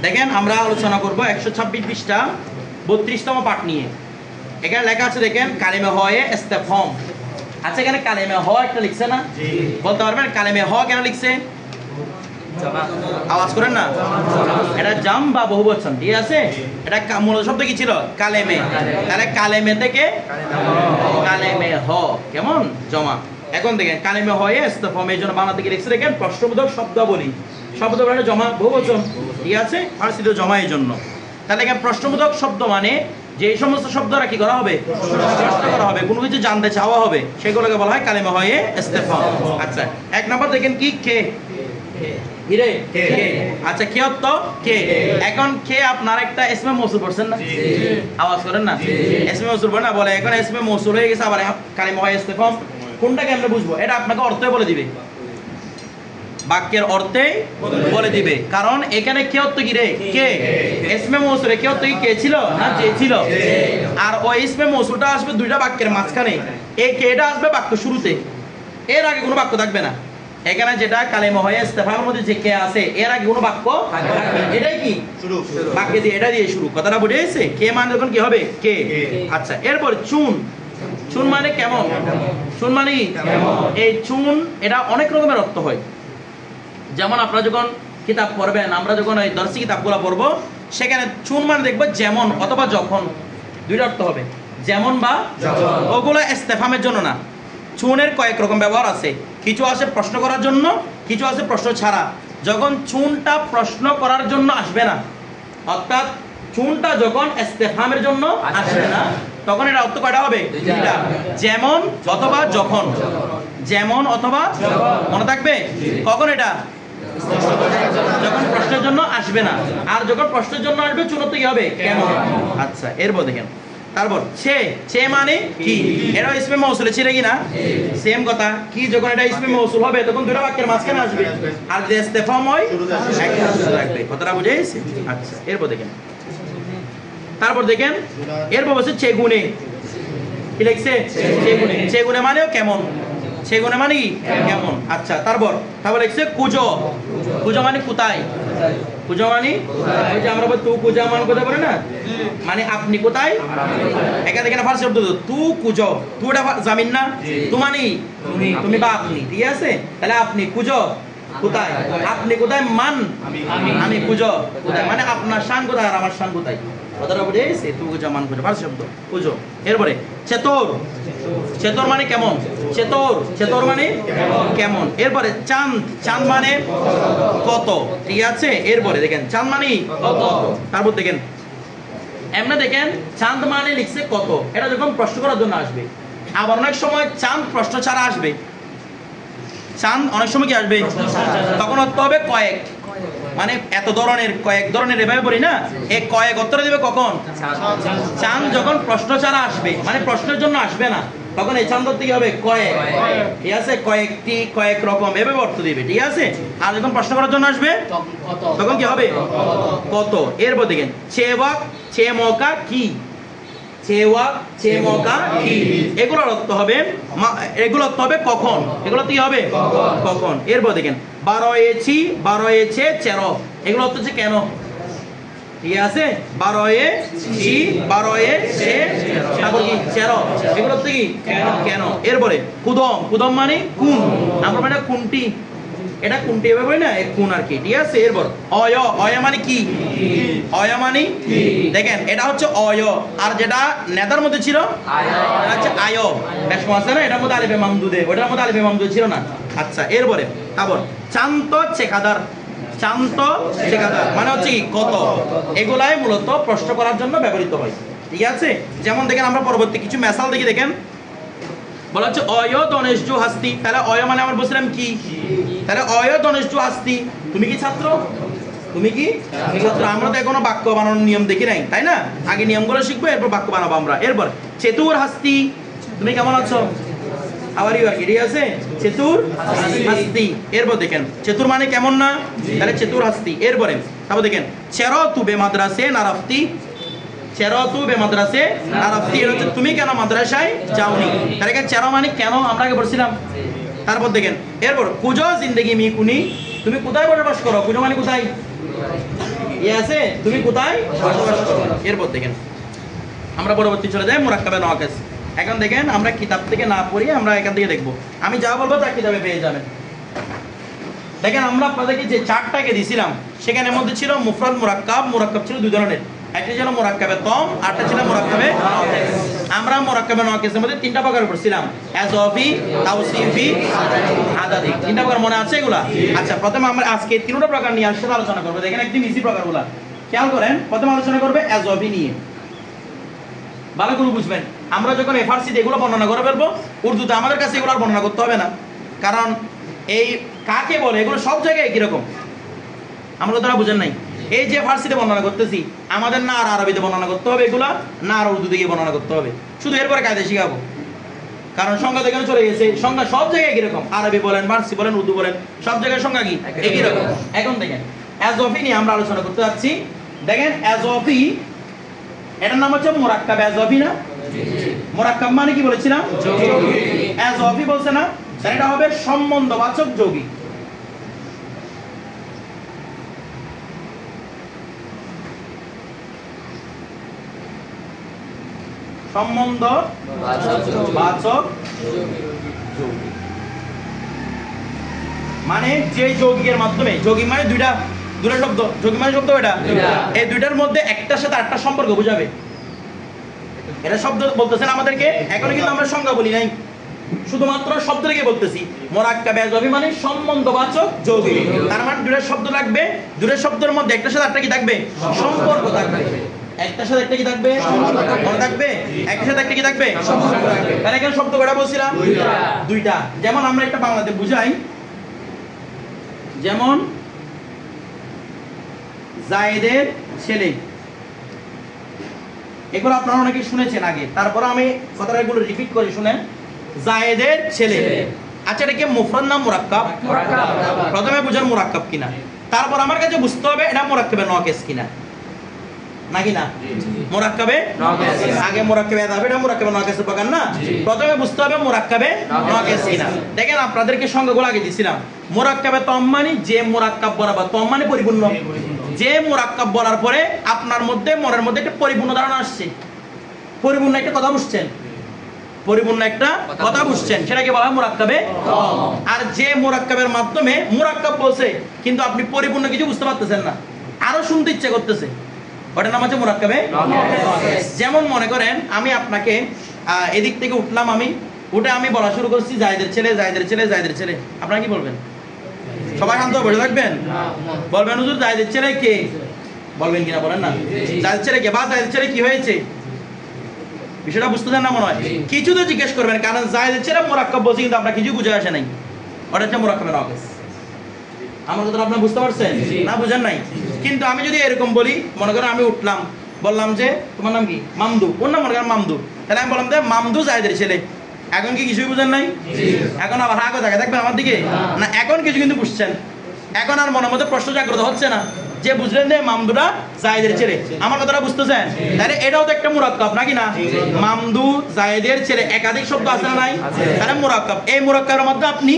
দেখেন আমরা আলোচনা করব 126 পৃষ্ঠা 32তম পাঠ নিয়ে। এখানে লেখা আছে দেখেন কালেমে হয় ইস্তেফহাম। আচ্ছা এখানে কালেমে হ একটা লিখছে না? জি। বলতে পারবেন কালেমে হ কেন লিখছে? আওয়াজ করেন না। এটা জাম বা বহুবচন, ঠিক আছে? এটা মূল শব্দ কি ছিল? কালেমে। তাহলে কালেমে থেকে কালেমে হ কেমন জমা। এখন দেখেন কালেমে হয় ইস্তেফহাম, এই জন্য বাংলা থেকে লিখছে দেখেন প্রশ্নবোধক শব্দাবলী। শব্দ মানে জমা বহুবচন, ঠিক আছে? ফার্সিতে জমা এই জন্য। তাহলে এখানে প্রশ্নবোধক শব্দ মানে যে সমস্ত শব্দরা কি করা হবে? প্রশ্ন করা হবে, কোনো কিছু জানতে চাওয়া হবে, সেগুলোকে বলা হয় কালেমে হয় ইস্তেফহাম। আচ্ছা এক নম্বর দেখেন কি কে হিরে কে। আচ্ছা কে অর্থ কে। এখন কে আপনার একটা ইসমে মৌসুল পড়ছেন না? আওয়াজ করেন না। ইসমে মৌসুল পড়ে না বলে এখন ইসমে মৌসুল হয়ে গেছে আবার কালেমে হয় ইস্তেফহাম। কোনটাকে আমরা বুঝবো? এটা আপনাকে অর্থই বলে দিবে, বাক্যের অর্থে বলে দিবে। কারণ এখানে কে অর্থ কি রে? কে। ইসমে মৌসুলে কে অর্থ কি কে ছিল না যে ছিল? আর ওই ইসমে মৌসুলটা আসবে দুইটা বাক্যের মাঝখানে, এই কেটা আসবে বাক্য শুরুতে, এর আগে কোনো বাক্য থাকবে না। এখানে যেটা কালেমে হয় ইস্তেফহামের মধ্যে যে কে আছে এর আগে কোনো বাক্য থাকবে না, এটাই কি শুরু, বাক্য দিয়ে এটা দিয়ে শুরু। কথাটা বুঝে গেছে? কে মানে যখন কি হবে? কে। আচ্ছা এরপর চুন। চুন মানে কেমন? চুন মানে এই চুন এটা অনেক রকমের অর্থ হয়। যেমন আপনারা যখন কিতাব পড়বেন, আমরা যখন ওই দর্শী কিতাবগুলো পড়বো সেখানে চুন মানে দেখবো যেমন অথবা যখন, দুইটা অর্থ হবে, যেমন বা ওগুলো ইস্তেফহামের জন্য না। চুনের কয়েক রকম ব্যবহার আছে, কিছু আছে প্রশ্ন করার জন্য, কিছু আছে প্রশ্ন ছাড়া। যখন চুনটা প্রশ্ন করার জন্য আসবে না, অর্থাৎ চুনটা যখন ইস্তেফহামের জন্য আসবে না, তখন এটা অর্থ কয়টা হবে? দুইটা, যেমন অথবা যখন। যেমন অথবা মনে থাকবে কখন? এটা যখন প্রশ্নের জন্য আসবে না, আর যখন প্রশ্নের জন্য আসবে চুন অর্থ কি হবে? কেমন। আচ্ছা এরপর দেখেন তারপর ছে। ছে মানে কি? এটা ইসমে মৌসুলে ছিল কি না? সেম কথা। কি যখন এটা ইসমে মৌসুল হবে তখন দুটো বাক্যের মাঝখানে আসবে, আর যে ইস্তেফহাম হয় একটা শুরু থাকবে। কথাটা বুঝে গেছে? আচ্ছা এরপর দেখেন তারপর দেখেন এরপর বলছে ছে গুণে। কি লিখছে? ছে গুণে। ছে গুণে মানেও কেমন, ছে গুণে মানে কি কেমন। আচ্ছা তারপর লিখছে কুজো। কুজো মানে কোথায়। কুজো মানে ওই যে আমরা বলি তু কুজা মান কোথায় বলে না, মানে আপনি কোথায়। এখানে দেখেন ফার্স্ট শব্দ তু কুজো। তু এটা জামিন না, তু মানে তুমি বা আপনি, ঠিক আছে? তাহলে আপনি কুজো কোথায়, আপনি কোথায়, মান আমি কুজো কোথায়, মানে আপনার শান কোথায় আর আমার শান কোথায়। কথাটা বুঝে গেছে? তু কুজো মান কুজো ফার্স্ট শব্দ কুজো। এরপরে চেতর। চেতর মানে কেমন। চেতর, চেতর মানে কেমন। এরপরে চাঁদ। চাঁদ মানে কত, ঠিক আছে? এরপরে দেখেন চাঁদ মানে কত। তারপর দেখেন এমনি দেখেন চাঁদ মানে লিখছে কত, এটা যখন প্রশ্ন করার জন্য আসবে। আবার অনেক সময় চাঁদ প্রশ্ন ছাড়া আসবে। চাঁদ অনেক সময় কি আসবে? তখন অর্থ হবে কয়েক, মানে এত ধরনের, কয়েক ধরনের, এভাবে বলি না। এই কয়েক অর্থটা দিবে কখন? চাঁদ যখন প্রশ্ন ছাড়া আসবে, মানে প্রশ্নের জন্য আসবে না, তখন এই চাঁদ অর্থ কি হবে? কয়েক, ঠিক আছে? কয়েকটি, কয়েক রকম, এভাবে অর্থ দিবে, ঠিক আছে? আর যখন প্রশ্ন করার জন্য আসবে তখন কি হবে? কত। এরপর দেখেন চেওয়াক, ছে মৌকা কি। চেওয়াক, ছে মৌকা কি, এগুলোর অর্থ হবে, এগুলো অর্থ হবে কখন, এগুলো কি হবে? কখন। এরপর দেখেন বারোয়েছি, বারোয়েছে, চেরো, এগুলো অর্থ হচ্ছে কেন, ঠিক আছে? বারোয়েছি, বারোয়েছে, তারপর কি চেরো, এগুলো অর্থ কি কেন। এরপরে কুদম। কুদম মানে কোন, আমরা মানে কোনটি, এটা কোনটি এভাবে বলি না, কোন আর কি, ঠিক আছে? এরপর অয়। অয় মানে কি? অয় মানে দেখেন এটা হচ্ছে অয়, আর যেটা নেতার মধ্যে ছিল এটা হচ্ছে আয়। বেশ আছে না? এটার মধ্যে আলিফে মামদুদে, ওটার মধ্যে আলিফে মামদুদে ছিল না। আচ্ছা এরপরে তারপর চান্ত চেকাদার। চান্ত চেকাদার মানে হচ্ছে কি কত। এগুলাই মূলত প্রশ্ন করার জন্য ব্যবহৃত হয়, ঠিক আছে? যেমন দেখেন আমরা পরবর্তী কিছু মেসাল দেখি। দেখেন বলা হচ্ছে অয় দনেশজু হাস্তি। তাহলে অয় মানে আমরা বলছিলাম কি, তাহলে অয় দনেশজু হাস্তি, তুমি কি ছাত্র, তুমি কি ছাত্র। আমরা তো এখনো বাক্য বানানোর নিয়ম দেখি নাই, তাই না? আগে নিয়মগুলো শিখবো, এরপর বাক্য বানাবো আমরা। এরপর চেতুর হাস্তি, তুমি কেমন আছো, আবার ইউ আর কি, ঠিক আছে? চেতুর হাস্তি। এরপর দেখেন চেতুর মানে কেমন না, তাহলে চেতুর হাস্তি। এরপরে তারপর দেখেন চেরো তু বে মাদ্রাসে নারাফতি। চেরো তু বে মাদ্রাসে নারাফতি, এটা হচ্ছে তুমি কেন মাদ্রাসায় যাওনি। তাহলে চেরো মানে কেন, আমরা আগে বলছিলাম। তারপর দেখেন এরপর কুজো জিন্দগি মি কুনি, তুমি কোথায় বসবাস করো। কুজো মানে কোথায়, ই আছে, তুমি কোথায় বসবাস করো। এরপর দেখেন আমরা পরবর্তী চলে যাই মুরাক্কাবে নাকিস। এখন দেখেন আমরা কিতাব থেকে না পড়ি, আমরা এখান থেকে দেখব। আমি যা বলবো তা কিতাবে পেয়ে যাবেন। দেখেন আমরা আপনাদেরকে যে চারটাকে দিছিলাম সেখানের মধ্যে ছিল মুফরাদ মুরাক্কাব। মুরাক্কাব ছিল দুই ধরনের, একটা ছিল মুরাক্কাবে তম, আরটা ছিল মুরাক্কাবে নাকিস। আমরা মুরাক্কাবে নাকিসের মধ্যে তিনটা প্রকার পড়ছিলাম, ইজাফি, তাওসিফি, আদাদি। তিনটা প্রকার মনে আছে এগুলা? আচ্ছা, প্রথমে আমরা আজকে তিনটা প্রকার নিয়ে আসলে আলোচনা করব। দেখেন একদম ইজি প্রকারগুলা খেয়াল করেন। প্রথমে আলোচনা করবে ইজাফি নিয়ে, ভালো করে বুঝবেন। আমরা যখন ফার্সিতে এগুলো বর্ণনা করে ফেলবো, উর্দুতে আমাদের কাছে এগুলো আর বর্ণনা করতে হবে না, কারণ এই কাকে বলে এগুলো সব জায়গায় কিরকম আমরা তারা বুঝেন নাই। এই যে ফার্সিতে বর্ণনা করতেছি, আমাদের না আর আরবিতে বর্ণনা করতে হবে এগুলা, না আর উর্দু দিকে বর্ণনা করতে হবে, শুধু এরপরে কায়দা শিখাবো। কারণ সংজ্ঞা যেখানে চলে গেছে, সংজ্ঞা সব জায়গায় কিরকম, আরবি বলেন, ফার্সি বলেন, উর্দু বলেন, সব জায়গায় সংজ্ঞা কি একই রকম। এখন দেখেন ইজাফি নিয়ে আমরা আলোচনা করতে যাচ্ছি। দেখেন ইজাফি, এটার নাম হচ্ছে মুরাক্কাব ইজাফি না? মুরাক্কাব মানে কি বলেছিলাম? ইজাফি বলছে না, এটা হবে সম্বন্ধবাচক যৌগিক। সম্বন্ধবাচক যৌগিক মানে যে যৌগিকের মাধ্যমে, যৌগিক মানে দুইটা শব্দ, যৌগিক মানে শব্দ এটা, এই দুইটার মধ্যে একটার সাথে আরেকটা সম্পর্ক বোঝাবে। এটা শব্দ বলতেছেন আমাদেরকে, এখন কিন্তু আমরা সংজ্ঞা বলি নাই, শুধুমাত্র শব্দ থেকে বলতেছি। মুরাক্কাব ইজাফি মানে সম্বন্ধবাচক যৌগিক, তার মানে দুইটা শব্দ লাগবে, দুইটা শব্দের মধ্যে একটার সাথে আরেকটা কি থাকবে? সম্পর্ক থাকবে। একটার সাথে একটা কি থাকবে? মনে থাকবে? একটার সাথে একটা কি থাকবে? তাহলে এখানে শব্দ কয়টা বলছিলাম? দুইটা। যেমন আমরা একটা বাংলাতে বুঝাই, যেমন জায়েদের ছেলে, এগুলো আপনারা অনেকে শুনেছেন আগে, তারপর আমি কথাটা এগুলো রিপিট করে শুনেন। জায়েদের ছেলে, আচ্ছা এটা কি মুফরাদ না মুরাক্কাব? প্রথমে বুঝান মুরাক্কাব কিনা, তারপর আমার কাছে বুঝতে হবে এটা মুরাক্কাবে নাকিস কিনা, নাকি না? মুরাক্কাবে নাকিস, আগে মুরাক্কাবে ইজাফি, এটা মুরাক্কাবে নাকিস প্রকার না? প্রথমে বুঝতে হবে মুরাক্কাবে নাকিস কিনা। দেখেন আপনাদেরকে সংজ্ঞাগুলো আগে দিছিলাম। মুরাক্কাবে তম মানে যে মুরাক্কাব বরাবর, তম মানে পরিপূর্ণ, যে মুরাক্কাব বলার পরে আপনার মধ্যে মনের মধ্যে একটা পরিপূর্ণ ধারণা আসছে, পরিপূর্ণ একটা কথা বুঝছেন, পরিপূর্ণ একটা কথা বুঝছেন, সেটাকে বলা হয় মুরাক্কাবে তম। আর যে মুরাক্কাবের মাধ্যমে মুরাক্কাব বলছে কিন্তু আপনি পরিপূর্ণ কিছু বুঝতে পারতেছেন না, আরো শুনতে ইচ্ছে করতেছে, ওটার নাম হচ্ছে মুরাক্কাবে নাকিস। যেমন মনে করেন আমি আপনাকে এদিক থেকে উঠলাম, আমি উঠে আমি বলা শুরু করছি জায়েদের ছেলে, জায়েদের ছেলে, জায়েদের ছেলে। আপনারা কি বলবেন? সবাই শান্ত বসে থাকবেন, বলবেন হুজুর জায়েদের ছেলে কে? বলবেন কিনা বলেন না? জায়েদের ছেলে কে বা জায়েদের ছেলে কি হয়েছে? বিষয়টা বুঝতেছেন না মনে হয়? কিছু তো জিজ্ঞেস করবেন, কারণ জায়েদের ছেলে মুরাক্কাব বলছি কিন্তু আপনার কিছু বুঝে আসে নাই, ওটা হচ্ছে মুরাক্কাবে নাকিস। আমার কথা আপনারা বুঝতে পারছেন না? বুঝেন নাই? কিন্তু আমি যদি এরকম বলি, মনে করেন আমি উঠলাম, বললাম যে তোমার নাম কি? মামদু। ওর নাম মনে করেন মামদু, তাহলে আমি বললাম যে মামদু জায়েদের ছেলে। এখন কি কিছুই বুঝেন নাই? এখন আবার হা কথা থাকবেন আমার দিকে না? এখন কিছু কিন্তু বুঝছেন, এখন আর মনের মধ্যে প্রশ্ন জাগ্রত হচ্ছে না যে বুঝলেন যে মামদুরা জায়েদের ছেলে। আমার কথাটা বুঝতেছেন? তাহলে এটাও তো একটা মুরাক্কাব নাকি না? মামদু জায়েদের ছেলে, একাধিক শব্দ আছে না নাই? তাহলে মুরাক্কাব। এই মুরাক্কাবের মধ্যে আপনি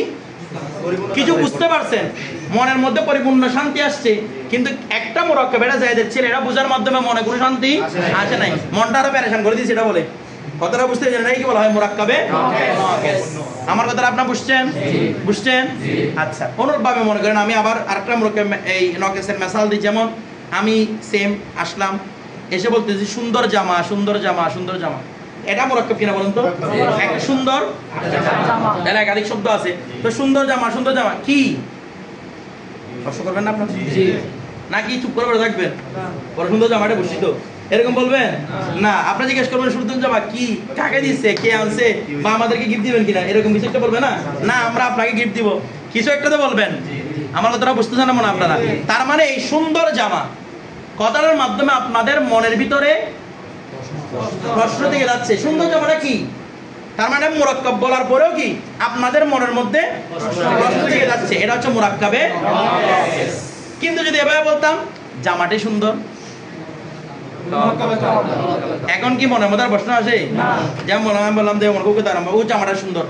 কিছু বুঝতে পারছেন, মনের মধ্যে পরিপূর্ণ শান্তি আসছে, কিন্তু একটা মুরাক্কাব এটা জায়েদের ছেলে, এটা বোঝার মাধ্যমে মনে কোনো শান্তি আসে নাই, মনটা আরো পেরেশান করে দিয়েছে। এটা বলে কথাটা বুঝতে জানেন কি বলা হয়? মুরাক্কাবে নাকিস। আমার কথাটা আপনারা বুঝছেন? বুঝছেন? আচ্ছা, অনুরূপভাবে মনে করেন আমি আবার আরেকটা মুরাক্কাব এই নাকিসের মিসাল দিই। যেমন আমি সেম আসলাম, এসে বলতেছি সুন্দর জামা, সুন্দর জামা, সুন্দর জামা। এটা মুরাক্কাব কিনা বলুন তো? একটা সুন্দর জামা, তাহলে একাধিক শব্দ আছে, তো সুন্দর জামা, সুন্দর জামা কি? প্রশ্ন করবেন না আপনারা? নাকি চুপ করে বসে থাকবেন? বড় সুন্দর জামাটা বুঝছি তো, এরকম বলবেন না? আপনি জিজ্ঞেস করবেন সুন্দর জামা কি, কাকে দিচ্ছে, কে আনছে, বা আমাদেরকে গিফট দিবেন কিনা, এরকম কিছু একটা বলবেন না? না আমরা আপনাকে গিফট দিব, কিছু একটা তো বলবেন। আমার কথাটা বুঝতেছেন না মনে আপনারা? তার মানে এই সুন্দর জামা কথাটার মাধ্যমে আপনাদের মনের ভিতরে প্রশ্ন থেকে যাচ্ছে সুন্দর জামাটা কি। তার মানে মুরাক্কাব বলার পরেও কি আপনাদের মনের মধ্যে প্রশ্ন থেকে যাচ্ছে, এটা হচ্ছে মুরাক্কাবে নাকিস। কিন্তু যদি এভাবে বলতাম জামাটাই সুন্দর, এখন কি মনের মধ্যে প্রশ্ন আসে? যেমন আমি বললাম যে ও জামাটা সুন্দর,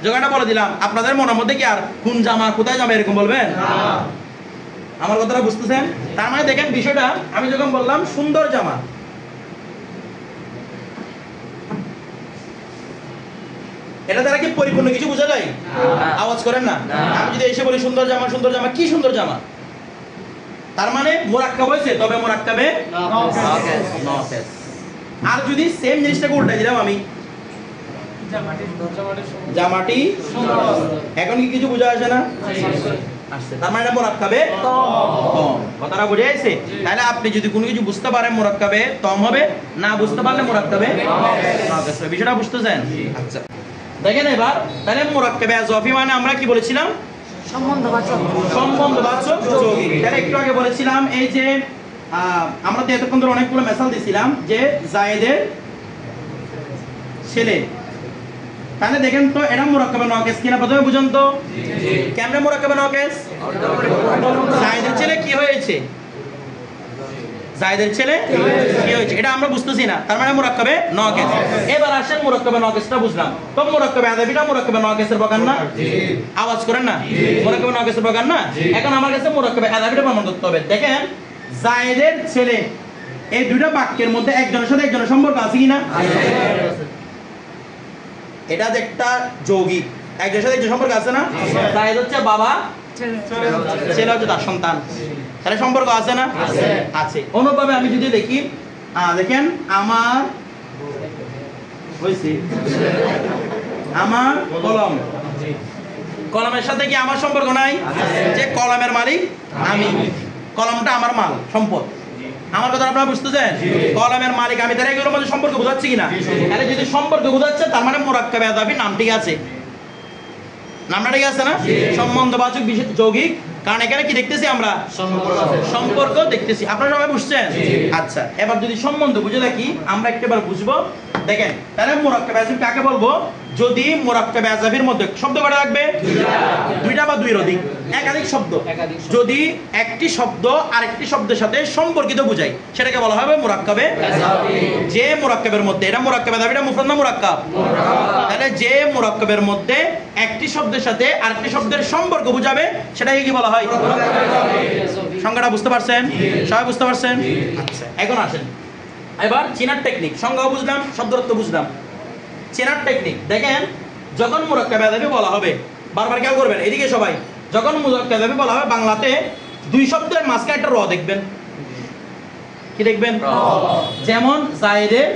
জায়গাটা বলে দিলাম, আপনাদের মনের মধ্যে কি আর কোন জামা, কোথায় জামা এরকম বলবেন? আমার কথাটা বুঝতেছেন? তার মানে দেখেন বিষয়টা আমি যখন বললাম সুন্দর জামা, এটা দ্বারা কি পরিপূর্ণ কিছু বোঝা যায়? আওয়াজ করেন না। আমি যদি এসে বলি সুন্দর জামা, সুন্দর জামা, কি সুন্দর জামা, তার মানে মুরাক্কাব হয়েছে, তবে মুরাক্কাবে নকেস। আর যদি সেম জিনিসটাকে উল্টাই দিলাম আমি, জামাটি এখন কি কিছু বোঝা আসে না? আসছে, তার মানে মুরাক্কাবে তম। কথাটা বুঝে আসছে? তাহলে আপনি যদি কোনো কিছু বুঝতে পারেন মুরাক্কাবে তম হবে, না বুঝতে পারলে মুরাক্কাবে নকেস হবে। বিষয়টা বুঝতেছেন? আচ্ছা দেখেন এবার, তাহলে মুরাক্কাবে আযফি মানে আমরা কি বলেছিলাম? সম্বন্ধবাচক যৌগিক। তাহলে একটু আগে বলেছিলাম এই যে আমরা তো এতক্ষণ ধরে অনেকগুলো মেসাল দিছিলাম যে জায়েদের ছেলে, তাহলে দেখেন তো এটা মুরাক্কাবে নকেস কিনা প্রথমে বুঝুন তো। কেমনে মুরাক্কাবে নকেস? জায়েদের ছেলে কি হয়েছে? জায়েদের ছেলে কি হয়েছে এটা আমরা বুঝতেছি না, তার মানে মুরাক্কাবে নকেস। এবার আসেন মুরাক্কাবে নকেসটা বুঝলাম, তো মুরাক্কাবে আযাফিটা মুরাক্কাবে নকেসের প্রকার না? আওয়াজ করেন না। মুরাক্কাবে নকেসের প্রকার না? এখন আমার কাছে মুরাক্কাবে আযাফিটা প্রমাণ করতে হবে। দেখেন জায়েদের ছেলে, এই দুইটা বাক্যের মধ্যে একজনের সাথে একজনের সম্পর্ক আছে কি না? এটা যে একটা যৌগিক, একজনের সাথে একজন সম্পর্ক আছে না? জায়েদ হচ্ছে বাবা, ছেলে হচ্ছে তার সন্তান, তাহলে সম্পর্ক আছে না? আছে। অনুভাবে আমি যদি দেখি, দেখেন আমার হইছে আমার কলম, কলমের সাথে কি আমার সম্পর্ক নাই? যে কলমের মালিক আমি, কলমটা আমার মাল, সম্পদ। আমার কথা আপনারা বুঝতেছেন? কলমের মালিক আমি, তাহলে এগুলোর মধ্যে সম্পর্ক বোঝাচ্ছে কিনা? তাহলে যদি সম্পর্ক বোঝাচ্ছে তার মানে মুরাক্কাবে আযাফি নাম ঠিক আছে, নামটা ঠিক আছে না? সম্বন্ধবাচক বিশেষ যৌগিক, কারণ এখানে কি দেখতেছি আমরা? সম্পর্ক দেখতেছি। আপনারা সবাই বুঝছেন? আচ্ছা এবার যদি সম্বন্ধ বুঝে থাকি আমরা একটাবার বুঝবো। দেখেন তাহলে মুরাক্কাবে আযাফি কাকে বলবো? যদি মুরাক্কাবে আযাফির মধ্যে শব্দ কয়টা থাকবে? দুইটা বা দুইয়ের অধিক, একাধিক শব্দ। যদি একটি শব্দ আরেকটি শব্দের সাথে সম্পর্কিত বোঝায় সেটাকে বলা হবে মুরাক্কাবে আযাফি। যে মুরাক্কাবের মধ্যে, এটা মুরাক্কাবে আযাফিটা মুফরাদ না মুরাক্কাব? তাহলে যে মুরাক্কাবের মধ্যে একটি শব্দের সাথে আরেকটি শব্দের সম্পর্ক বোঝাবে সেটাকে কি বলা হয়? সংজ্ঞাটা বুঝতে পারছেন? সবাই বুঝতে পারছেন? আচ্ছা এখন আসেন এবার চেনার টেকনিক। সংজ্ঞাও বুঝলাম, শব্দার্থ বুঝলাম, চেনার টেকনিক। দেখেন যখন মুরাক্কাবে আযাফি বলা হবে, বারবার খেয়াল করবেন এদিকে সবাই, যখন মুরাক্কাবে আযাফি বলা হবে বাংলাতে দুই শব্দের মাঝখানে একটা র দেখবেন। কি দেখবেন? যেমন জায়েদের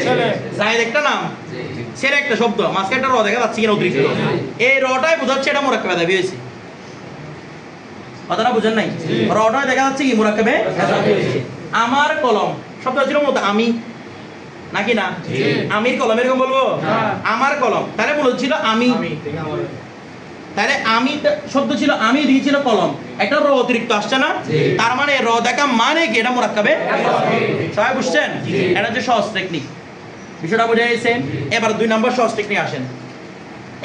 ছেলে, জায়েদ একটা নাম, ছেলে একটা শব্দ, মাঝখানে একটা র দেখা যাচ্ছে কিনা অতিরিক্ত? এই রটাই বোঝাচ্ছে এটা মুরাক্কাবে আযাফি হয়েছে। কথাটা বুঝেন নাই? রটাই দেখা যাচ্ছে কি মুরাক্কাবে আযাফি হয়েছে। আমার কলম শব্দ ছিল মূলত আমি, নাকি না? আমির কলম এরকম বলবো? আমার কলম, তাহলে মূলত ছিল আমি। তাহলে আমি শব্দ ছিল আমি, দিয়েছিল কলম, একটা র অতিরিক্ত আসছে না? তার মানে র দেখা মানে কি এটা মুরাক্কাবে। সবাই বুঝছেন? এটা হচ্ছে সহজ টেকনিক। বিষয়টা বুঝে গেছেন? এবার 2 নম্বর সহজ টেকনিক আসেন।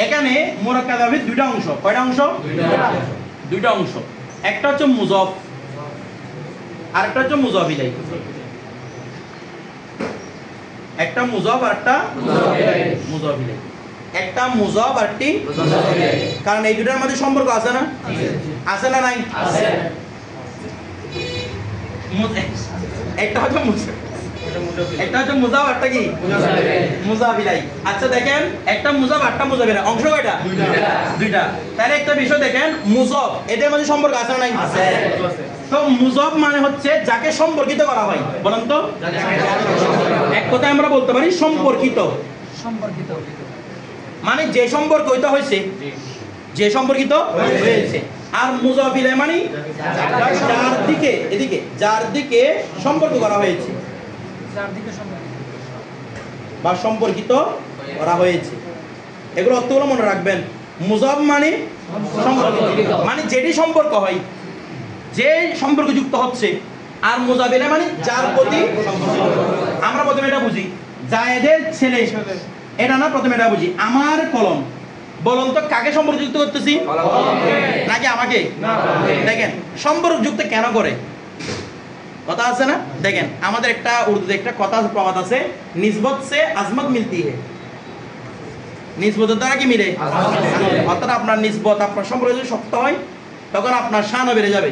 এখানে মুরাক্কাবে আযাফির দুইটা অংশ। কয়টা অংশ? দুইটা অংশ। একটা হচ্ছে মুযাফ, আরেকটা হচ্ছে মুযাফ ইলাইহি। একটা মুযাফ আর একটা মুযাফ ইলাইহি। একটা মুযাফ আর একটি, কারণ এই দুটার মধ্যে সম্পর্ক আছে না? আছে না নাই? আছে। একটা হচ্ছে মুযাফ, একটা হচ্ছে মুযাফ, একটা কি মুযাফ ইলাইহি। আচ্ছা দেখেন একটা মুযাফ আরটা মুযাফ ইলাইহি, অংশ কয়টা? দুইটা। তাহলে একটা বিষয় দেখেন, মুযাফ এদের মধ্যে সম্পর্ক আছে না নাই? আছে। তো মুযাফ মানে হচ্ছে যাকে সম্পর্কিত করা হয়। বলেন তো, এক কথায় আমরা বলতে পারি সম্পর্কিত। সম্পর্কিত মানে যে সম্পর্ক হইতে হয়েছে, যে সম্পর্কিত হয়েছে। আর মুযাফ ইলাইহি মানে যার দিকে, এদিকে যার দিকে সম্পর্ক করা হয়েছে, যার দিকে সম্পর্কিত বা সম্পর্কিত করা হয়েছে। এগুলো অর্থগুলো মনে রাখবেন। মুযাফ মানে সম্পর্কিত, মানে যেটি সম্পর্ক হয়, যে সম্পর্ক যুক্ত হচ্ছে। আর মুযাফ ইলাইহি মানে যার প্রতি সম্পর্ক। আমরা প্রথমে এটা বুঝি জায়েদের ছেলে, এটা না, প্রথমে এটা বুঝি আমার কলম। বলুন তো কাকে সম্পর্ক যুক্ত করতেছি? নাকি আমাকে? দেখেন সম্পর্ক যুক্ত কেন করে, কথা আছে না? দেখেন আমাদের একটা উর্দুতে একটা কথা প্রবাদ আছে, নিসবত সে আজমত মিলতি হে। নিসবতের দ্বারা কি মিলে? অর্থাৎ আপনার নিসবত, আপনার সম্পর্ক যদি শক্ত হয় তখন আপনার শানও বেড়ে যাবে।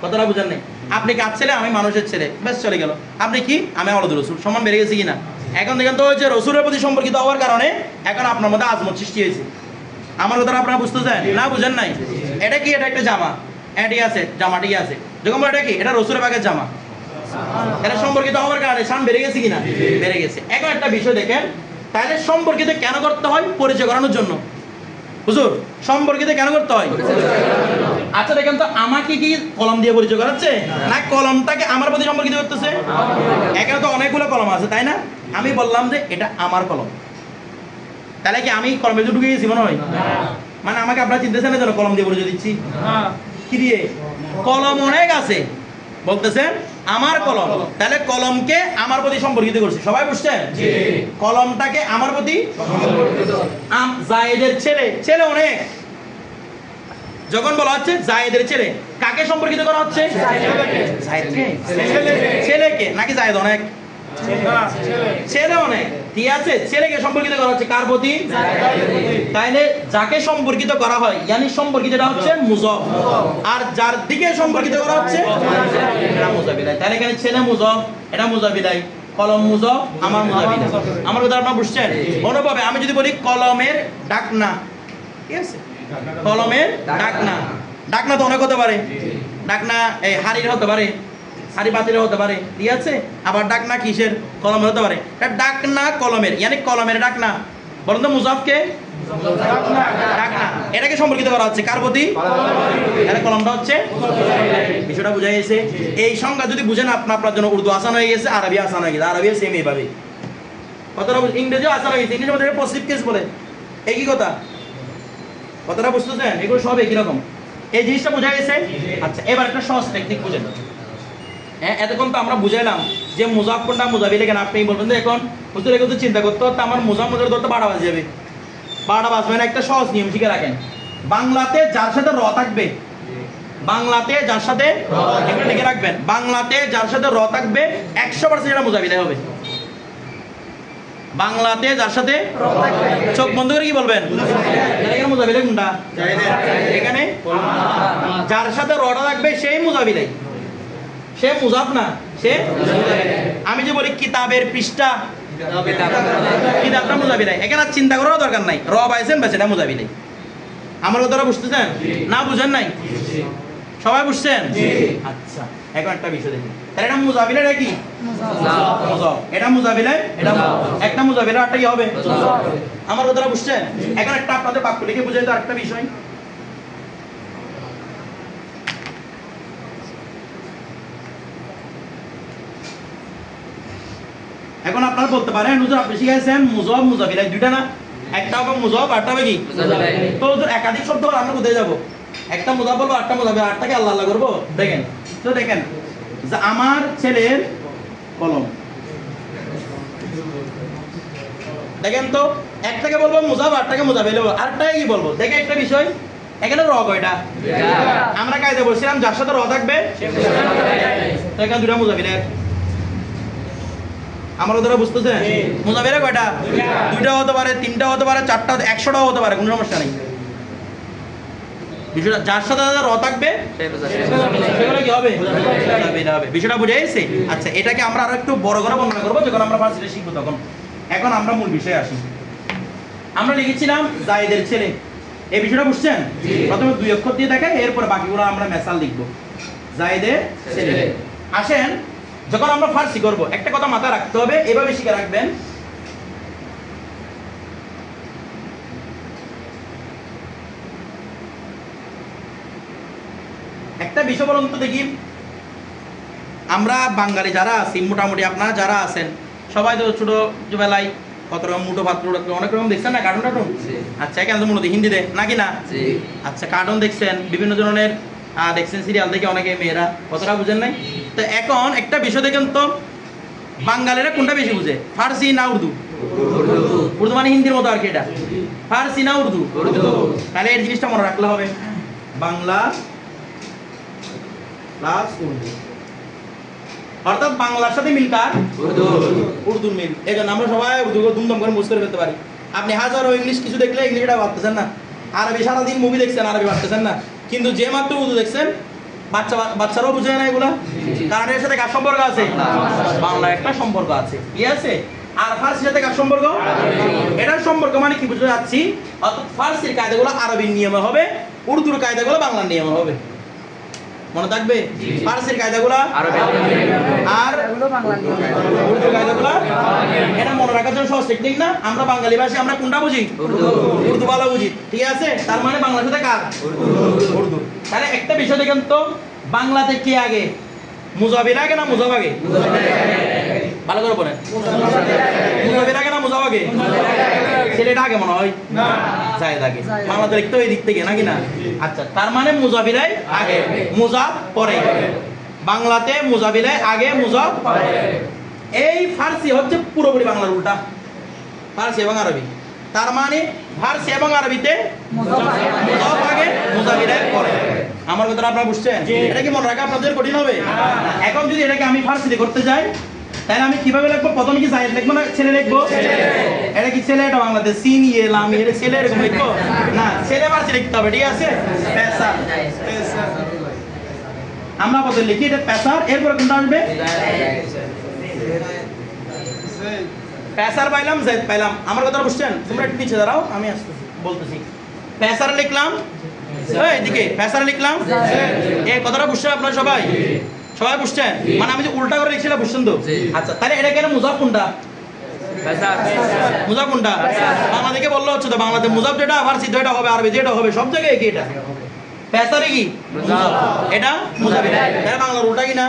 কথাটা বুঝেন নাই? আপনি কার ছেলে, আমি মানুষের ছেলে, ব্যাস চলে গেল। আপনি কি, আমি আওলাদ রসুল, সম্মান বেড়ে গেছে কিনা? এখন দেখেন তো হচ্ছে রসুলের প্রতি সম্পর্কিত হওয়ার কারণে এখন আপনার মধ্যে আজমত সৃষ্টি হয়েছে। আমার কথাটা আপনারা বুঝতেছেন না? বুঝেন নাই? এটা কি? এটা একটা জামা, ঠিক আছে, জামা ঠিক আছে। যখন বলে এটা কি, এটা রসুলের পাকের জামা, এটা সম্পর্কিত হওয়ার কারণে শান বেড়ে গেছে কিনা? বেড়ে গেছে। এখন একটা বিষয় দেখেন, তাহলে সম্পর্কিত কেন করতে হয়? পরিচয় করানোর জন্য। হুজুর, সম্পর্কিত কেন করতে হয়? আচ্ছা দেখেন তো, আমাকে কি কলম দিয়ে পরিচয় করাচ্ছে, না কলমটাকে আমার প্রতি সম্পর্কিত করতেছে? এখানে তো অনেকগুলো কলম আছে, তাই না? আমি বললাম যে এটা আমার কলম, তাহলে কি আমি কলমে ঢুকে গেছি মনে হয়? মানে আমাকে আপনারা চিনতেছেন না যেন কলম দিয়ে পরিচয় দিচ্ছি? কি দিয়ে? কলম অনেক আছে, বলতেছেন আমার কলম, তাহলে কলমকে আমার প্রতি সম্পর্কিত করছি। সবাই বুঝছেন? কলমটাকে আমার প্রতি। জায়েদের ছেলে, ছেলে অনেক, যখন বলা হচ্ছে জায়েদের ছেলে, কাকে সম্পর্কিত করা হচ্ছে? ছেলেকে, নাকি জায়েদ অনেক? ছেলে অনেক, ঠিক আছে, ছেলেকে সম্পর্কিত করা হচ্ছে কার প্রতি? তাইলে যাকে সম্পর্কিত করা হয়, ইয়ানি সম্পর্কিতটা হচ্ছে মুজফ, আর যার দিকে সম্পর্কিত করা হচ্ছে এটা মুজাবিলাই। তাহলে এখানে ছেলে মুজফ, এটা মুজাবিলাই, কলম মুজফ, আমার মুজাবিলাই। আমার কথা আপনারা বুঝছেন? অনুভবে আমি যদি বলি কলমের ডাকনা, ঠিক আছে, কলমের ডাকনা, ডাকনা তো অনেক হতে পারে, ডাকনা এই হাড়ির হতে পারে, হাড়ি বাতিলের হতে পারে, ঠিক আছে, আবার ডাকনা কিসের? কলমের হতে পারে। ডাকনা কলমের, ইয়ানি কলমের ডাকনা। বলুন তো মুজাফকে ডাকনা, এটাকে সম্পর্কিত করা হচ্ছে কার প্রতি? কলমটা হচ্ছে। বিষয়টা বুঝা গেছে? এই সংজ্ঞা যদি বুঝেন আপনার জন্য উর্দু আসান হয়ে গেছে, আরবি আসান হয়ে গেছে। আরবি সেম এইভাবে, কথাটা ইংরেজিও আসান হয়ে গেছে। ইংরেজির মধ্যে পজিটিভ কেস বলে, একই কথা, কথাটা বুঝতেছেন? এগুলো সব একই রকম। এই জিনিসটা বোঝা গেছে? আচ্ছা, এবার একটা সহজ টেকনিক বুঝেন। হ্যাঁ, এতক্ষণ তো আমরা বুঝাইলাম যে মুজাফ কোনটা, মুজাবিলে কেন। আপনি বলবেন যে এখন হুজুর এগুলো চিন্তা করতে হতো, আমার মুজাফ মুজাফ ধরতে 12 বাজে যাবে। 12টা বাজবে না। একটা সহজ নিয়ম শিখে রাখেন, বাংলাতে যার সাথে র থাকবে, বাংলাতে যার সাথে একটু লিখে রাখবেন, বাংলাতে যার সাথে র থাকবে 100% এটা মুজাবিলে হবে। বাংলাতে যার সাথে চোখ বন্ধ করে কি বলবেন? এখানে মুজাবিলে কোনটা? এখানে যার সাথে রটা থাকবে সেই মুজাবিলে, সে মুজাফ না, সে। আমি যে বলি কিতাবের পৃষ্ঠা, কিতাবটা মুজাবিলাই, এখানে চিন্তা করার দরকার নাই, র পাইছেন বাস, এটা মুজাবিলাই। আমার কথাটা বুঝতেছেন না? বুঝেন নাই? সবাই বুঝছেন? আচ্ছা, এখন একটা বিষয় দেখি, তাহলে এটা মুজাবিলাই, এটা কি মুজাফ, এটা মুজাবিলাই, এটা একটা মুজাবিলাই, আরটা কি হবে? আমার কথাটা বুঝছেন? এখন একটা আপনাদের বাক্য লিখে বুঝাই তো আরেকটা বিষয়। এখন আপনারা বলতে পারেন হুজুর আপনি শিখাইছেন মুজফ মুজাবিলাই দুইটা না, একটা হবে মুজফ আরটা হবে কি মুজাবিলাই। তো হুজুর একাধিক শব্দ বল, আমরা কোথায় যাব? একটা মুজাফ বলবো, আরটা মুজাবিলাই, আরটাকে আল্লাহ আল্লাহ করবো। দেখেন তো, দেখেন যে আমার ছেলের কলম, দেখেন তো, একটাকে বলবো মুজাফ, আরটাকে মুজাবিলাই বলবো, আরটাকে কি বলবো? দেখেন একটা বিষয়, এখানে র কয়টা? আমরা কায়দা বলছিলাম যার সাথে র থাকবে, তো এখানে দুটা মুজাবিলাই। আমার কথাটা বুঝতেছেন? মুজাবিলা কয়টা? দুইটা হতে পারে, তিনটা হতে পারে, চারটা, 100টাও হতে পারে, কোনো সমস্যা নেই। বিষয়টা যার সাথে র থাকবে সেগুলো কি হবে? বিষয়টা বুঝে গেছে? আচ্ছা, এটাকে আমরা আরো একটু বড় করে বর্ণনা করবো যখন আমরা ফার্সিটা শিখবো তখন। এখন আমরা মূল বিষয়ে আসি। আমরা লিখেছিলাম জায়েদের ছেলে, এই বিষয়টা বুঝছেন? প্রথমে 2 অক্ষর দিয়ে দেখাই, এরপর বাকিগুলো আমরা মেসাল লিখবো। জায়েদের ছেলে। আসেন, যখন আমরা ফার্সি করবো একটা কথা মাথায় রাখতে হবে, এভাবে শিখে রাখবেন। একটা বিষয় বলুন তো দেখি, আমরা বাঙালি যারা আছি, মোটামুটি আপনারা যারা আছেন সবাই তো ছোট বেলায় কত রকম মুঠো ভাত অনেক রকম দেখছেন না, কার্টুন টার্টুন? আচ্ছা, এখানে তো মূলত হিন্দিতে নাকি না? আচ্ছা, কার্টুন দেখছেন, বিভিন্ন ধরনের দেখছেন, সিরিয়াল দেখে অনেকে মেয়েরা, কতটা বুঝেন নাই? তো এখন একটা বিষয় দেখেন তো, বাঙালিরা কোনটা বেশি বুঝে, ফার্সি না উর্দু? উর্দু মানে হিন্দির মতো আর কি, এটা ফার্সি না উর্দু? তাহলে এই জিনিসটা মনে রাখলে হবে, বাংলা প্লাস উর্দু, অর্থাৎ বাংলার সাথে মিল কার? উর্দুর মিল। এই জন্য আমরা সবাই উর্দু ধুমধাম করে মুখস্থ করে ফেলতে পারি। আপনি হাজারো ইংলিশ কিছু দেখলে ইংলিশটা ভাবতেছেন না, আরবি সারাদিন মুভি দেখছেন, আরবি ভাবতেছেন না, কিন্তু যে মাত্র উর্দু দেখছেন বাচ্চারাও বুঝে না এগুলা, কারণ এর সাথে কার সম্পর্ক আছে? বাংলা একটা সম্পর্ক আছে, কি আছে? আর ফার্সির সাথে কার সম্পর্ক? এটার সম্পর্ক মানে কি বুঝতে যাচ্ছি, অর্থাৎ ফার্সির কায়দাগুলো আরবির নিয়মে হবে, উর্দুর কায়দাগুলো বাংলার নিয়মে হবে। মনে থাকবে, ফার্সির কায়দাগুলো আরবির আর উর্দুর কায়দাগুলো, এটা মনে রাখার জন্য সহজ টেকনিক না। আমরা বাঙালি ভাষী, আমরা কোনটা বুঝি? উর্দু ভালো বুঝি, ঠিক আছে? তার মানে বাংলার সাথে কার? উর্দু। তাহলে একটা বিষয় দেখেন তো, বাংলাতে কে আগে, মুজাবির আগে না মুজাব আগে? ভালো করে বলেন, মুজাবির আগে না মুজাব আগে? ছেলেটা আগে মনে হয়, জায়েদ আগে। বাংলাতে লিখতে ওই দিক থেকে নাকি না? আচ্ছা, তার মানে মুজাবিরাই আগে, মুজাব পরে। বাংলাতে মুজাবিরাই আগে, মুজাব পরে। এই ফার্সি হচ্ছে পুরোপুরি বাংলার উল্টা, ফার্সি এবং আরবি। তার মানে ফার্সি এবং আরবিতে মুজাব আগে, মুজাবিরাই পরে। আমার কথা আপনারা বুঝছেন? এটা কি মনে রাখা আপনাদের কঠিন হবে? এখন যদি এটাকে আমি ফার্সিতে করতে যাই, তাহলে আমি কিভাবে লিখবো? প্রথমে কি জায়েদ লিখবো না ছেলে লিখবো? এটা কি ছেলে? এটা বাংলাতে সিন ইয়ে লাম ইয়ে ছেলে এরকম লিখবো না, ছেলে ফার্সি লিখতে হবে, ঠিক আছে? পেশার, আমরা বলতে লিখি এটা পেশার। এরপরে কোনটা আসবে? পেশার পাইলাম, জায়েদ পাইলাম। আমার কথা বুঝছেন? তোমরা একটু পিছিয়ে দাঁড়াও, আমি আসতেছি, বলতেছি। পেশার লিখলাম, এদিকে পেশার লিখলাম। এই কথাটা বুঝছেন আপনারা সবাই? সবাই বুঝছেন? মানে আমি যে উল্টা করে লিখছি বুঝছেন তো? আচ্ছা, তাহলে এটা কেন মুজাব কোনটা? মুজাব কোনটা? বাংলাদেশে বললো হচ্ছে তো, বাংলাতে মুজাব যেটা, ফার্সি যেটা হবে, আরবি যেটা হবে, সব জায়গায় কি এটা? পেশারে কি? এটা মুজাব। তাহলে বাংলার উল্টা কিনা?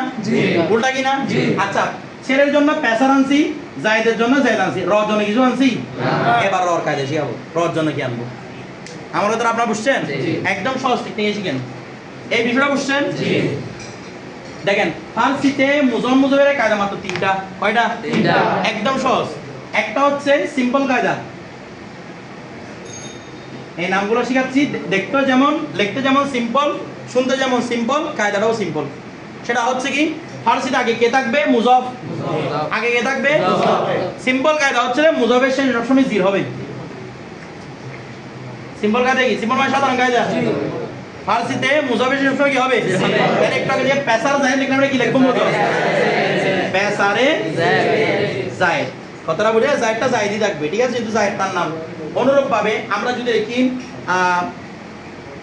উল্টা কিনা? আচ্ছা, ছেলের জন্য পেশার আনছি, জায়েদের জন্য জায়েদ আনছি, রর জন্য কিছু আনছি? এবার রর কায়দা শিখাবো, রর জন্য কি আনবো? আমার কথা আপনারা বুঝছেন? একদম সহজ টেকনিক শিখেন, এই বিষয়টা বুঝছেন? দেখেন, ফার্সিতে মুজাম মুজাবের কায়দা মাত্র তিনটা। কয়টা? তিনটা। একদম সহজ। একটা হচ্ছে সিম্পল কায়দা, এই নামগুলো শিখাচ্ছি, দেখতে যেমন, লিখতে যেমন সিম্পল, শুনতে যেমন সিম্পল, কায়দাটাও সিম্পল। সেটা হচ্ছে কি, ফার্সিতে আগে কে থাকবে? মুজাব। আগে কে থাকবে? সিম্পল কায়দা হচ্ছে মুজাবের শেষে সবসময় জির হবে। সিম্পল কায়দা কি? সিম্পল মানে সাধারণ কায়দা। ফার্সিতে মুজাবের শেষে সবসময় কি হবে? তাহলে একটু আগে যে পেশার জায়েদ লিখলাম, আমরা কি লিখবো? মুজাব। পেশারে জায়েদ, কথাটা বুঝে? জায়েদটা জায়েদই থাকবে, ঠিক আছে? কিন্তু জায়েদ তার নাম। অনুরূপ ভাবে আমরা যদি লিখি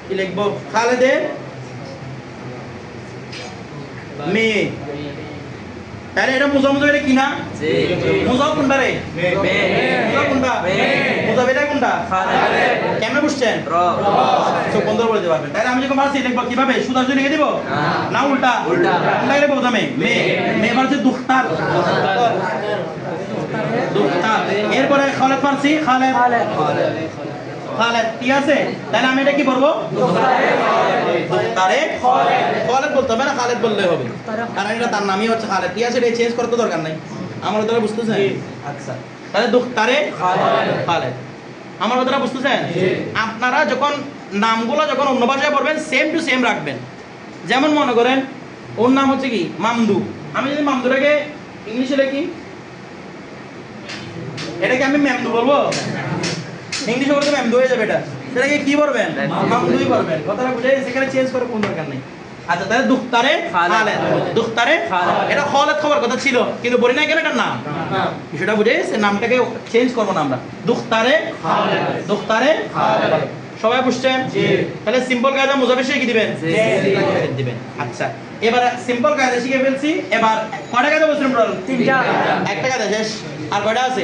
কি লিখবো? খালেদের মেয়ে, তাহলে এটা মুজাব মুজাব কি না? মুজাব কোনটা রে? মুজাব কোনটা? মুজাব এটা কোনটা? কেমনে বুঝছেন? চোখ বন্ধ করে দিতে পারবেন। তাহলে আমি যখন ফার্সি লিখবো কিভাবে? সুদার্জু লিখে দিব না উল্টা? উল্টা লিখবো প্রথমে মেয়ে, মেয়ে ফার্সি দুখতার, দুখতার। এরপরে খালেদ ফার্সি খালেদ, খালেদ, ঠিক আছে? তাহলে আমি এটা কি করবো? দুখতারে খালেদ বলতে হবে না, খালেদ বললে হবে, কারণ এটা তার নামই হচ্ছে খালেদ, ঠিক আছে? এটা চেঞ্জ করার তো দরকার নাই। আমার কথাটা বুঝতেছেন? আচ্ছা, তাহলে দুখতারে খালেদ। আমার কথাটা বুঝতেছেন? আপনারা যখন নামগুলো যখন অন্য ভাষায় পড়বেন, সেম টু সেম রাখবেন। যেমন মনে করেন ওর নাম হচ্ছে কি মামদু, আমি যদি মামদুটাকে ইংলিশে লিখি, এটাকে আমি ম্যামদু বলবো? ইংলিশে বলতে ম্যামদু হয়ে যাবে। এটা সেটাকে কি বলবেন? মামদুই বলবেন। কথাটা বুঝে? সেখানে চেঞ্জ করার কোনো দরকার নেই। আচ্ছা, তাহলে দুখতারে খালেদ, দুখতারে এটা খালেদ খাবার কথা ছিল, কিন্তু বলি না কেন এটার নাম। বিষয়টা বুঝে সে নামটাকে চেঞ্জ করবো না আমরা, দুখতারে খালেদ, দুখতারে খালেদ। সবাই বুঝছেন? তাহলে সিম্পল কায়দা মুজাবের শিখে দিবেন, দিবেন। আচ্ছা, এবার সিম্পল কায়দা শিখে ফেলছি। এবার কয়টা কায়দা বলছিলাম? তিনটা। একটা কায়দা শেষ, আর কয়টা আছে?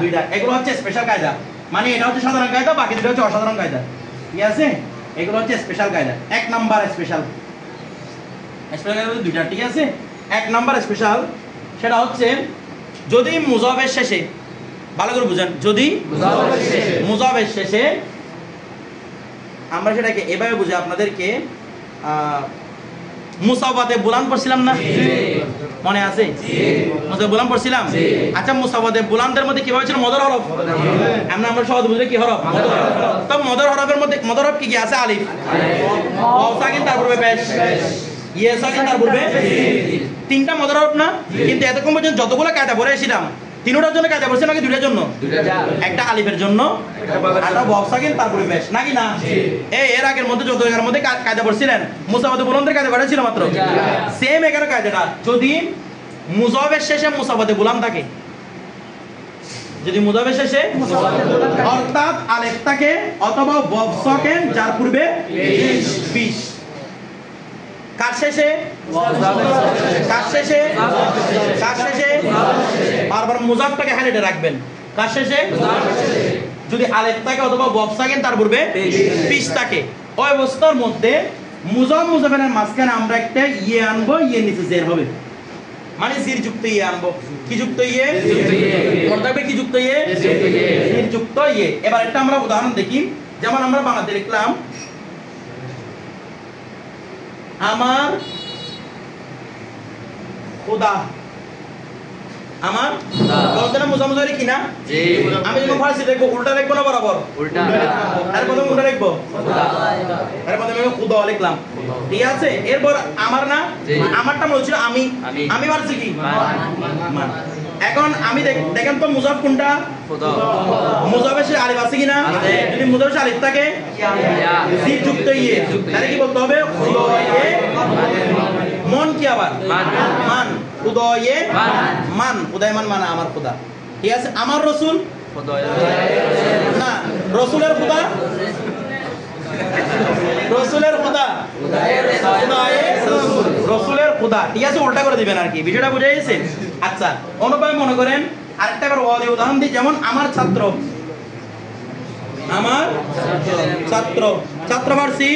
দুইটা। এগুলো হচ্ছে স্পেশাল কায়দা, মানে এটা হচ্ছে সাধারণ কায়দা, বাকি দুটো হচ্ছে অসাধারণ কায়দা, ঠিক আছে? এগুলো হচ্ছে স্পেশাল কায়দা। এক নাম্বার স্পেশাল, স্পেশাল কায়দা দুইটা, ঠিক আছে? এক নাম্বার স্পেশাল সেটা হচ্ছে যদি মুজাবের শেষে, ভালো করে বুঝেন, যদি মুজাবের শেষে, আমরা সেটাকে এভাবে বুঝি আপনাদেরকে, মুসাওয়াতে বুলান পড়ছিলাম না? মনে আছে? মুসাওয়াতে বুলান পড়ছিলাম। আচ্ছা, মুসাওয়াতে বুলানদের মধ্যে কিভাবে ছিল? মদর হরফ। আমরা সহজ বুঝলে কি হরফ? মদর হরফ। তো মদর হরফের মধ্যে মদর হরফ কি কি আছে? আলিফ, ওয়াও সাকিন, তার পূর্বে পেশ, ইয়া সাকিন, তার পূর্বে তিনটা মদর হরফ না? কিন্তু এতক্ষণ পর্যন্ত যতগুলো কায়দা পড়ে এসেছিলাম, তিনটার জন্য কায়দা করছে নাকি দুইটার জন্য? একটা আলিফের জন্য, একটা ওয়াও সাকিন তারপরে পেশ নাকি না? এর আগের মধ্যে যত জায়গার মধ্যে কায়দা করছিলেন মুসাফাতে বুলন্দের কায়দা করা ছিল মাত্র সেম এখানে কায়দাটা। যদি মুজাফের শেষে মুসাফাতে বুলাম থাকে, যদি মুজাফের শেষে অর্থাৎ আলিফ থাকে অথবা ওয়াও সাকিন যার পূর্বে পেশ, কার শেষে? কার শেষে? কার শেষে? বারবার মুজাফটাকে হাইলাইটে রাখবেন। কার শেষে? যদি আলিফ থাকে অথবা ওয়াও সাকিন তার পূর্বে পেশ থাকে, ওই অবস্থার মধ্যে মুজাফ মুজাফের মাঝখানে আমরা একটা ইয়ে আনবো, ইয়ে নিচে জের হবে, মানে জির যুক্ত ইয়ে আনবো। কি যুক্ত ইয়ে? মনে থাকবে কি যুক্ত ইয়ে? জির যুক্ত ইয়ে। এবার একটা আমরা উদাহরণ দেখি, যেমন আমরা বাংলাতে লিখলাম আমার খুদা, আমার বলতে না মুজামুজারি কিনা? আমি যখন ফার্সি লিখবো উল্টা লিখবো না বরাবর? উল্টা। তার প্রথমে উল্টা লিখবো, তার প্রথমে আমি খুদা লিখলাম, ঠিক আছে? এরপর আমার না, আমারটা বলছিল আমি, আমি ফার্সি কি মান। এখন আমি দেখেন তো মুজাফ কোনটা? মুজাফের সাথে আলিফ আছে কিনা? যদি মুজাফের সাথে আলিফ থাকে জির যুক্ত ইয়ে, তাহলে কি বলতে হবে? খুদায়ে মন কি আবার মান, খুদায়ে মান, খুদায়ে মান মানে আমার খুদা, ঠিক আছে? আমার রসুল না, রসুলের খুদা, রসুলের খুদা, রসুলের খুদা, ঠিক আছে? উল্টা করে দিবেন আর কি, বিষয়টা বুঝে গেছে? আচ্ছা, অনুপায় মনে করেন আরেকটা বার উদাহরণ দিই, যেমন আমার ছাত্র, আমার ছাত্র, ছাত্র ফার্সি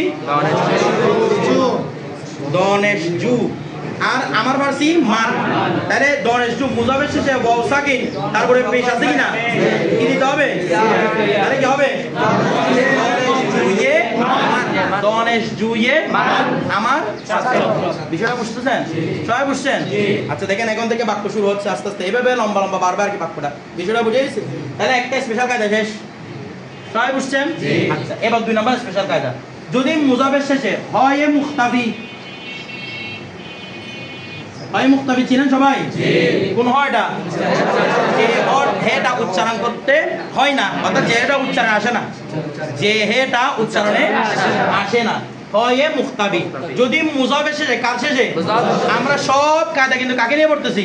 দনেশ জু, আর আমার ফার্সি মান, তাহলে দনেশ জু মুজাফের শেষে ওয়াও সাকিন তারপরে পেশ আছে কিনা? কি দিতে হবে? তাহলে কি হবে? দনেশ জুয়ে আমার ছাত্র। বিষয়টা বুঝতেছেন? সবাই বুঝছেন? আচ্ছা দেখেন, এখন থেকে বাক্য শুরু হচ্ছে আস্তে আস্তে, এভাবে লম্বা লম্বা বারবার কি বাক্যটা, বিষয়টা বুঝে গেছে? তাহলে একটা স্পেশাল কায়দা শেষ, সবাই বুঝছেন? আচ্ছা, এবার 2 নম্বর স্পেশাল কায়দা, যদি মুজাফের শেষে হয় মুখতাবি, হয় মুখতাবি চিনেন সবাই? কোন হয়টা? যে হেটা উচ্চারণ করতে হয় না, অর্থাৎ যে হেটা উচ্চারণে আসে না, যে হেটা উচ্চারণে আসে না, হয় মুখতাবি। যদি মুজাফের শেষে, কার শেষে? আমরা সব কায়দা কিন্তু কাকে নিয়ে পড়তেছি?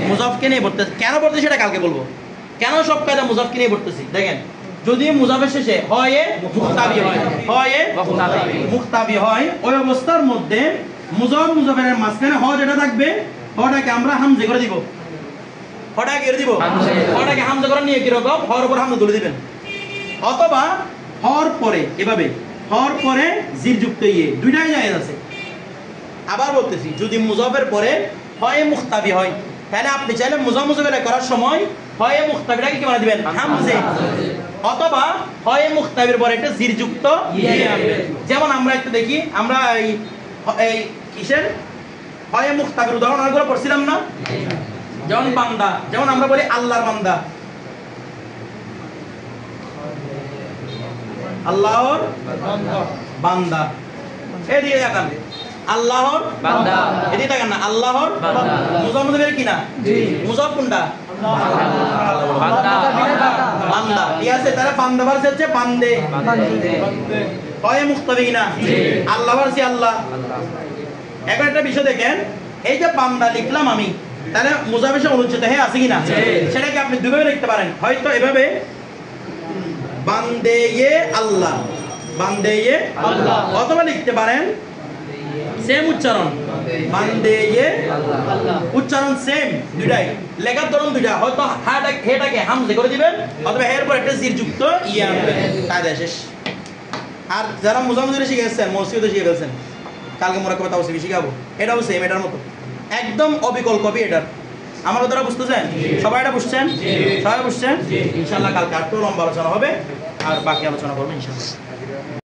মুজাফকে নিয়ে পড়তেছি। কেন পড়তেছি সেটা কালকে বলবো, কেন সব কায়দা মুজাফকে নিয়ে পড়তেছি। দেখেন, যদি মুজাফের শেষে হয় মুখতাবি হয়, হয় মুখতাবি হয়, ওই অবস্থার মধ্যে মুজাফ মুজাফের মাঝখানে হ যেটা থাকবে, হটাকে আমরা হামজা করে দিব। হটাকে করে দিব, হটাকে হামজা করে নিয়ে কিরকম? হর উপর হামজা তুলে দিবেন, অথবা হর পরে এভাবে, হর পরে জির যুক্ত ইয়ে, দুইটাই জায়েজ আছে। আবার বলতেছি, যদি মুজাফের পরে হয় মুখতাবি হয়, তাহলে আপনি চাইলে মুজাফ মুজাফের করার সময় হয় মুখতাবিটাকে কি বানিয়ে দিবেন? হামজা, অথবা হয় মুখতাবির পরে একটা জির যুক্ত ইয়ে আনবেন। যেমন আমরা একটু দেখি, আমরা এই কিসের হয় মুখতাবির উদাহরণ অনেকগুলো পড়ছিলাম না? যেমন বান্দা, যেমন আমরা বলি আল্লাহর বান্দা, আল্লাহর বান্দা, এদিকে তাকান, আল্লাহর বান্দা, এদিকে তাকান না, আল্লাহর মুজাফ মুজাফের কি না? মুজাফ কোনটা? বান্দা, ঠিক আছে? তাহলে বান্দা ভার্সি হচ্ছে বান্দে, হয় মুখতাবি না? আল্লাহ ভার্সি আল্লাহ। এখন একটা বিষয় দেখেন, এই যে বান্দা লিখলাম আমি, তাহলে মুজাফের সাথে অনুচ্ছেদ হে আছে কিনা? সেটাকে আপনি দুভাবে লিখতে পারেন, হয়তো এভাবে বান্দে আল্লাহ, বান্দে আল্লাহ, অথবা লিখতে পারেন সেম উচ্চারণ, বান্দে আল্লাহ, উচ্চারণ সেম, দুইটাই লেখার ধরন দুইটা, হয়তো হেটাকে হামজা করে দিবেন, অথবা এর পর একটা জির যুক্ত ইয়ে আনবেন, কায়দা শেষ। আর যারা মুজাফির শিখে গেছেন, মসজিদে শিখে গেছেন, কালকে মোরাক্কাবা তাওসিফি শিখাবো, এটাও সেম, এটার মতো একদম অবিকল কপি এটার। আমার কথাটা বুঝতেছেন? সবাই এটা বুঝছেন? সবাই বুঝছেন? ইনশাআল্লাহ কালকে আরেকটু লম্বা আলোচনা হবে, আর বাকি আলোচনা করবো ইনশাআল্লাহ।